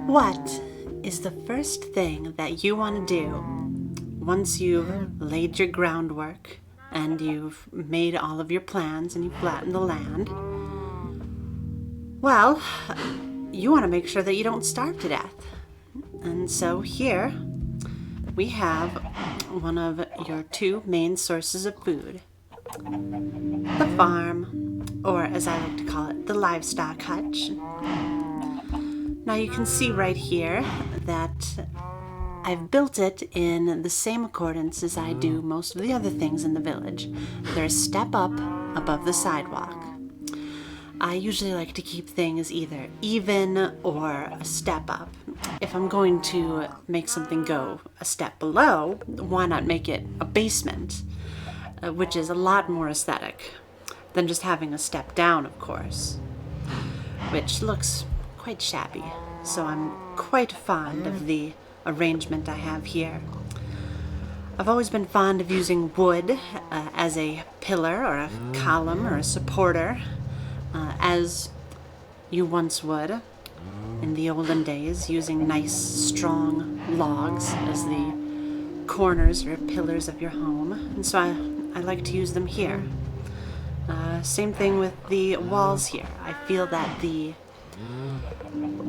What is the first thing that you want to do once you've laid your groundwork and you've made all of your plans and you've flattened the land? Well, you want to make sure that you don't starve to death. And so here we have one of your two main sources of food. The farm, or as I like to call it, the livestock hutch. Now you can see right here that I've built it in the same accordance as I do most of the other things in the village. They're a step up above the sidewalk. I usually like to keep things either even or a step up. If I'm going to make something go a step below, why not make it a basement, which is a lot more aesthetic than just having a step down, of course, which looks quite shabby. So I'm quite fond of the arrangement I have here. I've always been fond of using wood as a pillar or a column or a supporter, as you once would in the olden days, using nice strong logs as the corners or pillars of your home. And so I like to use them here. Same thing with the walls here. I feel that the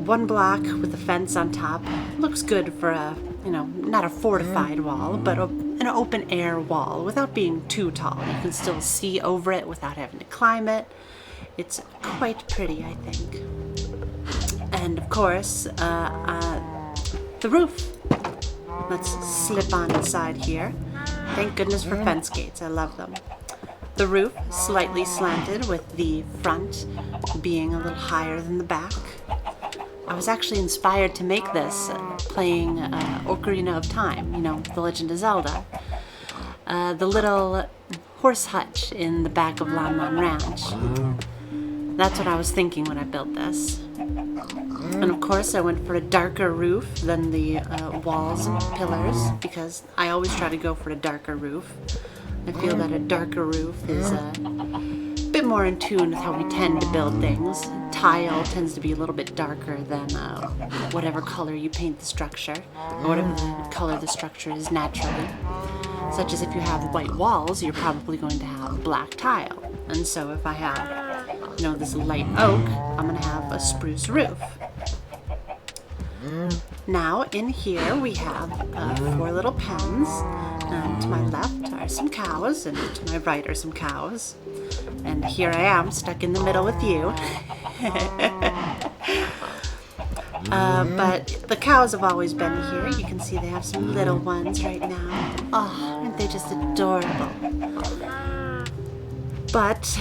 one block with the fence on top looks good for a, not a fortified wall, but an open air wall without being too tall. You can still see over it without having to climb it. It's quite pretty, I think. And of course, the roof. Let's slip on inside here. Thank goodness for fence gates. I love them. The roof slightly slanted with the front being a little higher than the back. I was actually inspired to make this playing Ocarina of Time, The Legend of Zelda. The little horse hutch in the back of Lon Lon Ranch. That's what I was thinking when I built this. And of course I went for a darker roof than the walls and pillars, because I always try to go for a darker roof. I feel that a darker roof is a bit more in tune with how we tend to build things. Tile tends to be a little bit darker than whatever color you paint the structure, or whatever the color the structure is naturally. Such as if you have white walls, you're probably going to have black tile. And so if I have, this light oak, I'm going to have a spruce roof. Now in here we have 4 little pens, and to my left are some cows, and to my right are some cows. And here I am, stuck in the middle with you. But the cows have always been here. You can see they have some little ones right now. Oh, aren't they just adorable? But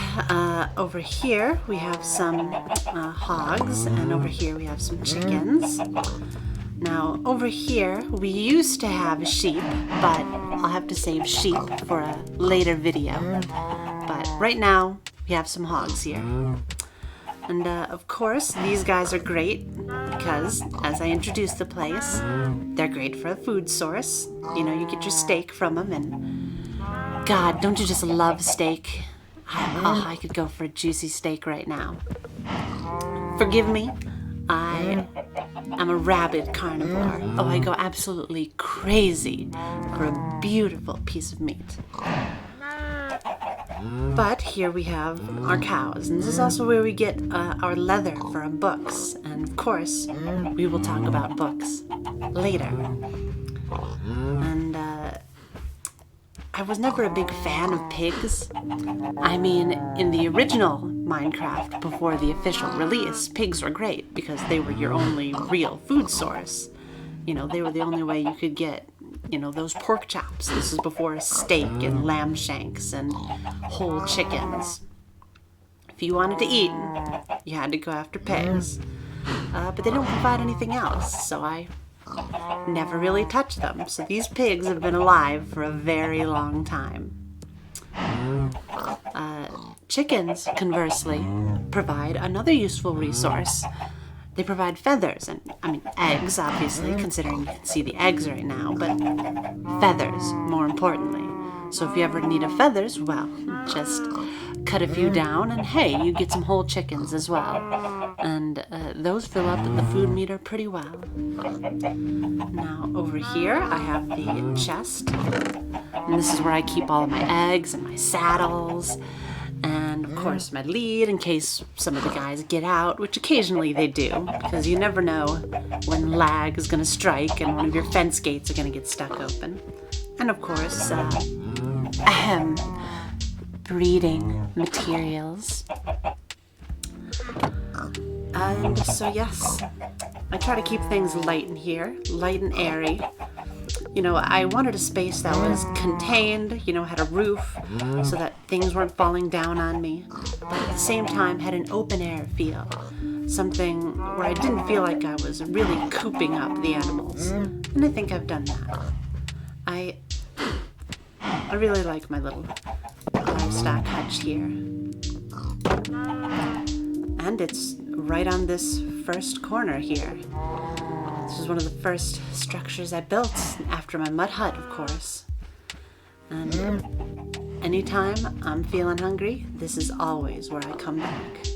over here we have some hogs, and over here we have some chickens. Now over here we used to have sheep, but I'll have to save sheep for a later video. But right now we have some hogs here. And of course these guys are great because, as I introduced the place, they're great for a food source. You get your steak from them, and God, don't you just love steak? I could go for a juicy steak right now. Forgive me, I am a rabid carnivore. Oh, I go absolutely crazy for a beautiful piece of meat. But here we have our cows, and this is also where we get our leather for our books. And of course, we will talk about books later. And I was never a big fan of pigs. I mean, in the original Minecraft, before the official release, pigs were great because they were your only real food source. They were the only way you could get, those pork chops. This is before steak and lamb shanks and whole chickens. If you wanted to eat, you had to go after pigs. But they don't provide anything else, so I never really touched them. So these pigs have been alive for a very long time. Chickens, conversely, provide another useful resource. They provide feathers, and eggs, obviously, considering you can see the eggs right now, but feathers, more importantly. So if you ever need a feathers, well, just cut a few down and hey, you get some whole chickens as well. And those fill up the food meter pretty well. Now over here I have the chest. And this is where I keep all of my eggs and my saddles. And of course my lead in case some of the guys get out, which occasionally they do, because you never know when lag is going to strike and one of your fence gates are going to get stuck open. And of course, breeding materials. And so yes, I try to keep things light in here, light and airy. You know, I wanted a space that was contained, you know, had a roof so that things weren't falling down on me, but at the same time had an open air feel. Something where I didn't feel like I was really cooping up the animals. And I think I've done that. I really like my little livestock hutch here. And it's right on this first corner here. This was one of the first structures I built after my mud hut, of course. And anytime I'm feeling hungry, this is always where I come back.